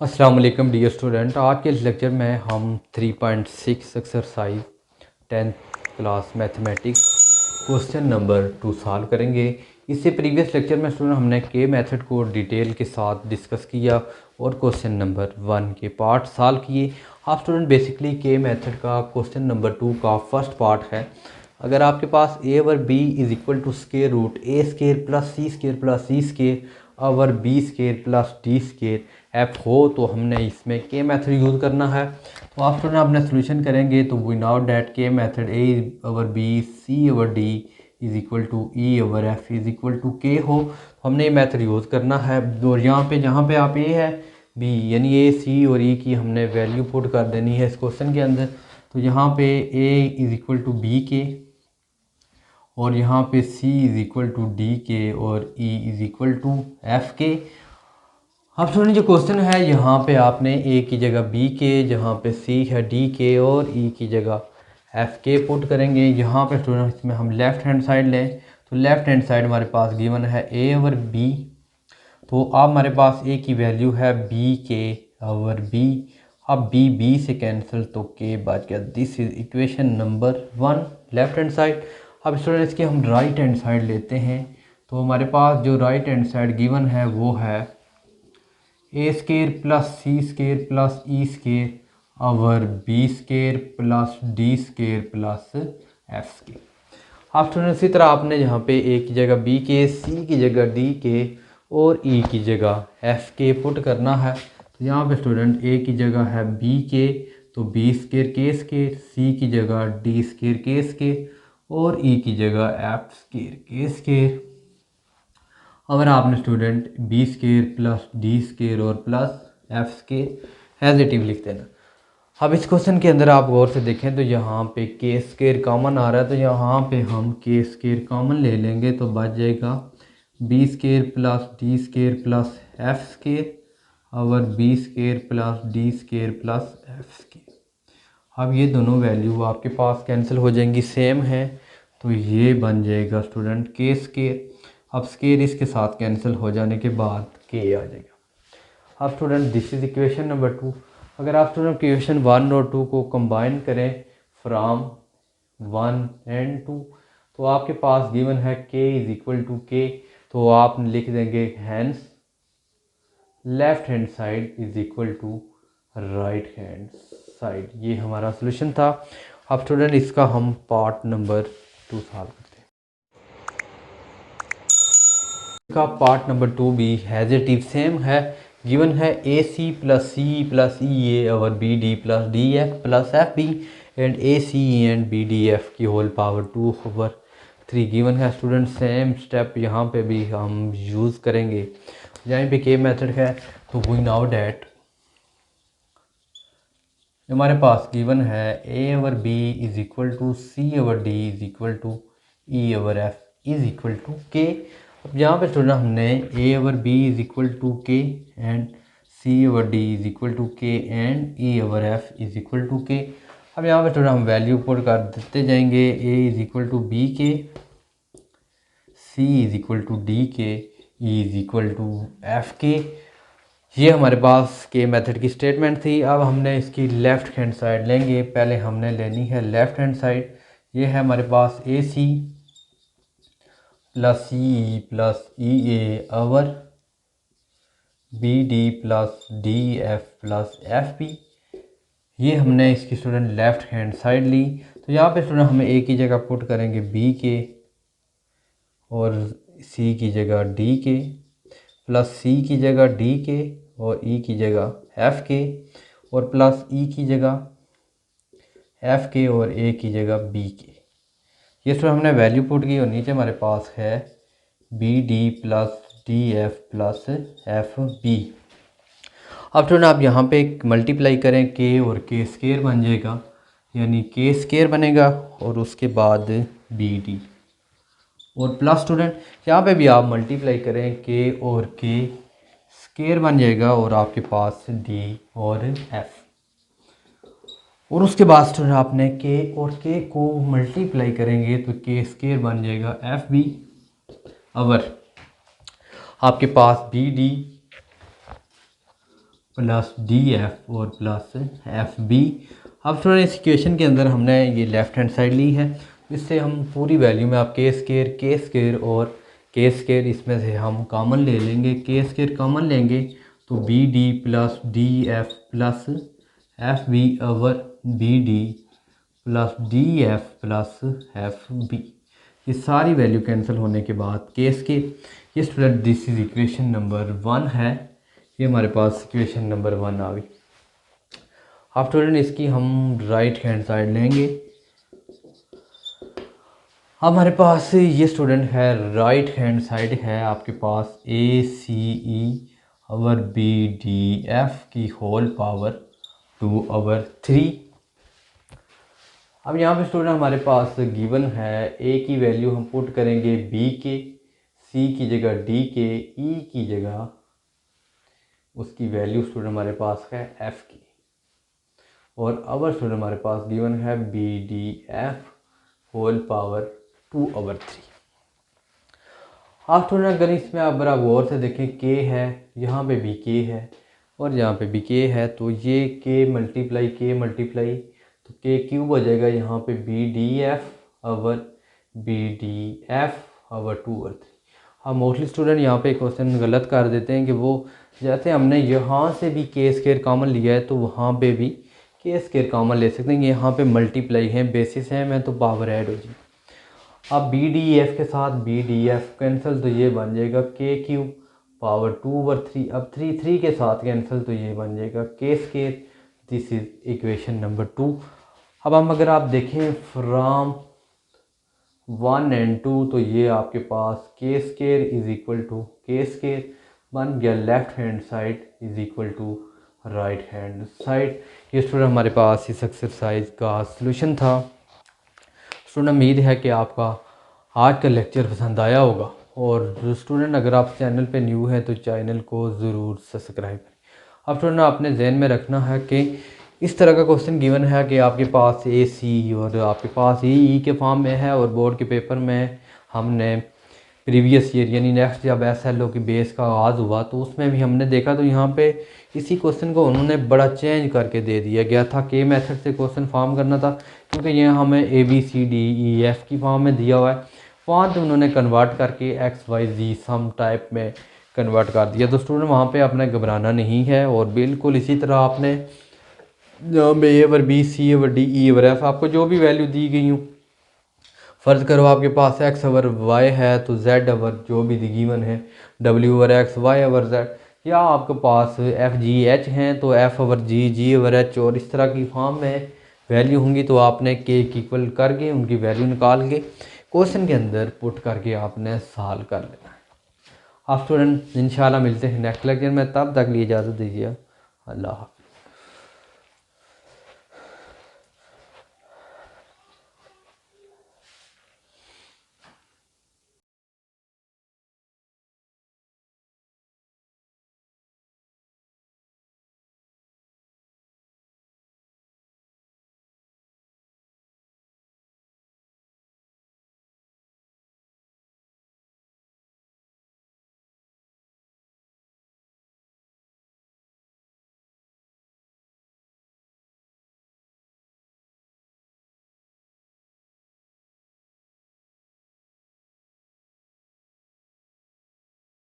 अस्सलाम वालेकुम dear student. आज के इस लेक्चर में हम 3.6 exercise 10th class mathematics question number 2 solve करेंगे। इससे प्रीवियस लेक्चर में स्टूडेंट हमने के मेथड को डिटेल के साथ डिस्कस किया और क्वेश्चन नंबर 1 के पार्ट सॉल्व किए। आप स्टूडेंट बेसिकली के मेथड का क्वेश्चन नंबर 2 का फर्स्ट पार्ट है। अगर आपके पास a over b is equal to square root a square plus c square plus c square over b square plus d square f हो तो हमने इसमें के मेथड यूज़ करना है। तो आप स्टूडेंट अपने सोल्यूशन करेंगे तो we know that K method a over b c over d is equal to e over f is equal to K हो तो हमने ये मेथड यूज़ करना है। और जहाँ पे आप a है b यानी a c और e की हमने वैल्यू पुट कर देनी है इस क्वेश्चन के अंदर। तो यहाँ पे a is equal to b K और यहाँ पे c is equal to d K और e is equal to f K. अब सुनिए जो क्वेश्चन है यहाँ पे आपने a की जगह b के, जहाँ पे c है d के और e की जगह f के पुट करेंगे। यहाँ पे स्टूडेंट इसमें हम लेफ़्ट हैंड साइड लें तो लेफ़्ट हैंड साइड हमारे पास गिवन है a ओवर b। तो अब हमारे पास a की वैल्यू है b के ओवर b। अब b से कैंसिल तो k बच गया। This is equation number 1 left hand side. अब स्टूडेंट इसकी हम राइट हैंड साइड लेते हैं तो हमारे पास जो राइट हैंड साइड गिवन है वो है a square plus c square plus e square over b square plus d square plus f square. आप स्टूडेंट इसी तरह आपने यहाँ पे ए की जगह बी के, सी की जगह डी के और ई की जगह एफ के पुट करना है। तो यहाँ पे स्टूडेंट ए की जगह है बी के तो बी स्केयर के स्केयर, सी की जगह डी स्केयर के स्केयर और ई की जगह एफ स्केयर के स्केयर। अगर आपने student b square plus d square और plus f square as it is लिख देना। अब इस क्वेश्चन के अंदर आप गौर से देखें तो यहाँ पे के स्केयर कॉमन आ रहा है तो यहाँ पे हम के स्केयर कॉमन ले लेंगे तो बच जाएगा b square plus d square plus f square और b square plus d square plus f square. अब ये दोनों वैल्यू आपके पास कैंसिल हो जाएंगी, सेम है तो ये बन जाएगा स्टूडेंट के स्केयर। अब स्केयर इसके साथ कैंसिल हो जाने के बाद के आ जाएगा। अब student this is equation number 2। अगर आप स्टूडेंट इक्वेशन 1 और 2 को कंबाइन करें फ्रॉम 1 एंड 2 तो आपके पास गिवन है के इज इक्वल टू के। तो आप लिख देंगे hence left hand side is equal to right hand side. ये हमारा सोल्यूशन था। अब स्टूडेंट इसका हम पार्ट नंबर 2 सॉल्व करते हैं। का पार्ट नंबर 2 भी हैज़ इट इज सेम है। गिवन है a c plus c plus e a over B D plus D F plus F b and a c and b D f की whole power 2 over 3 given है। Student same step यहाँ पे भी हम use करेंगे। यहाँ पे के मेथड है तो वी नाउ डैट हमारे पास गिवन है a over b is equal to c over d is equal to e over f is equal to k. अब यहाँ पे स्टूडेंट हमने a over b is equal to k and c over d is equal to k and e over f is equal to k. अब यहाँ पे student हम value put कर देते जाएंगे। A is equal to B K, C is equal to D K, E is equal to F K. ये हमारे पास के मेथड की स्टेटमेंट थी। अब हमने इसकी लेफ़्ट हैंड साइड लेंगे। पहले हमने लेनी है लेफ़्ट हैंड साइड। ये है हमारे पास a c plus c plus e a over B D plus D F plus F B. ये हमने इसकी स्टूडेंट लेफ़्ट हैंड साइड ली। तो यहाँ पे स्टूडेंट हमें ए की जगह पुट करेंगे बी के और सी की जगह डी के प्लस सी की जगह डी के और ई की जगह एफ के और प्लस ई की जगह एफ के और ए की जगह बी के। ये सब हमने वैल्यू पुट की और नीचे हमारे पास है B D plus D F plus F B. अब स्टूडेंट आप यहाँ पे मल्टीप्लाई करें के और के स्केयर बन जाएगा यानी के स्केयर बनेगा और उसके बाद बी डी और प्लस स्टूडेंट यहाँ पे भी आप मल्टीप्लाई करें के और के स्केयर बन जाएगा और आपके पास डी और एफ और उसके बाद स्टूडेंट आपने के और के को मल्टीप्लाई करेंगे तो के स्केयर बन जाएगा एफ बी ओवर आपके पास b D plus D f और प्लस एफ बी। अब थोड़ा इस इक्वेशन के अंदर हमने ये लेफ़्ट हैंड साइड ली है, इससे हम पूरी वैल्यू में आप के स्केयर और के स्केयर इसमें से हम कॉमन ले लेंगे। के स्केयर कॉमन लेंगे तो B D plus D F plus F B over B D plus D F plus F B. ये सारी वैल्यू कैंसिल होने के बाद केस के ये student this is equation number 1 है। ये हमारे पास इक्वेशन नंबर 1 आ गई। अब स्टूडेंट इसकी हम राइट हैंड साइड लेंगे। अब हमारे पास ये स्टूडेंट है राइट हैंड साइड है आपके पास a c e over B D f की होल पावर 2/3। अब यहाँ पे स्टूडेंट हमारे पास गिवन है ए की वैल्यू हम पुट करेंगे बी के, सी की जगह डी के, ई की जगह उसकी वैल्यू स्टूडेंट हमारे पास है एफ की, और अवर स्टूडेंट हमारे पास गिवन है B D F whole power 2/3। आप स्टूडेंट अगर इसमें आप बड़ा गौर से देखें के है, यहाँ पे भी के है और यहाँ पे भी के है, तो ये के मल्टीप्लाई तो के क्यूब हो जाएगा यहाँ पे B D F over B D F over 2/3। हम मोस्टली स्टूडेंट यहाँ पे क्वेश्चन गलत कर देते हैं कि वो जैसे हमने यहाँ से भी के स्केयर कॉमन लिया है तो वहाँ पे भी के स्केयर कॉमन ले सकते हैं। यहाँ पे मल्टीप्लाई है, बेसिस है में तो पावर ऐड हो जाए। अब बी डी एफ के साथ बी डी एफ कैंसिल तो ये बन जाएगा के क्यूब पावर 2/3। अब 3 के साथ कैंसिल तो ये बन जाएगा के square. This is equation number 2। अब हम अगर आप देखें फ्रॉम 1 and 2 तो ये आपके पास K square is equal to K square बन गया left hand side is equal to right hand side. ये स्टूडेंट हमारे पास इस एक्सरसाइज का सलूशन था। स्टूडेंट उम्मीद है कि आपका आज का लेक्चर पसंद आया होगा, और स्टूडेंट अगर आप चैनल पे न्यू है तो चैनल को ज़रूर सब्सक्राइब करें। अब स्टूडेंट आपने जहन में रखना है कि इस तरह का क्वेश्चन गिवन है कि आपके पास ए सी और आपके पास ई के फॉर्म में है, और बोर्ड के पेपर में हमने प्रीवियस ईयर यानी नेक्स्ट जब SLO की बेस का आगाज़ हुआ तो उसमें भी हमने देखा तो यहाँ पे इसी क्वेश्चन को उन्होंने बड़ा चेंज करके दे दिया गया था। के मेथड से क्वेश्चन फॉर्म करना था, क्योंकि यहाँ हमें ABCDEF की फॉर्म में दिया हुआ है, वहाँ तो उन्होंने कन्वर्ट करके XYZ सम टाइप में कन्वर्ट कर दिया। तो स्टूडेंट वहाँ पे आपने घबराना नहीं है, और बिल्कुल इसी तरह आपने जहाँ पे A over B, C over D, E over F आपको जो भी वैल्यू दी गई हूँ, फ़र्ज़ करो आपके पास x ओवर y है तो z ओवर जो भी गिवन है w over x, y over z, या आपके पास f g h हैं तो f over g, g over h, और इस तरह की फॉर्म में वैल्यू होंगी तो आपने k इक्वल करके उनकी वैल्यू निकाल के क्वेश्चन के अंदर पुट करके आपने सॉल्व कर लेना है। आप स्टूडेंट इंशाल्लाह मिलते हैं नेक्स्ट लेक्चर में, तब तक लिए इजाज़त दीजिए। अल्लाह।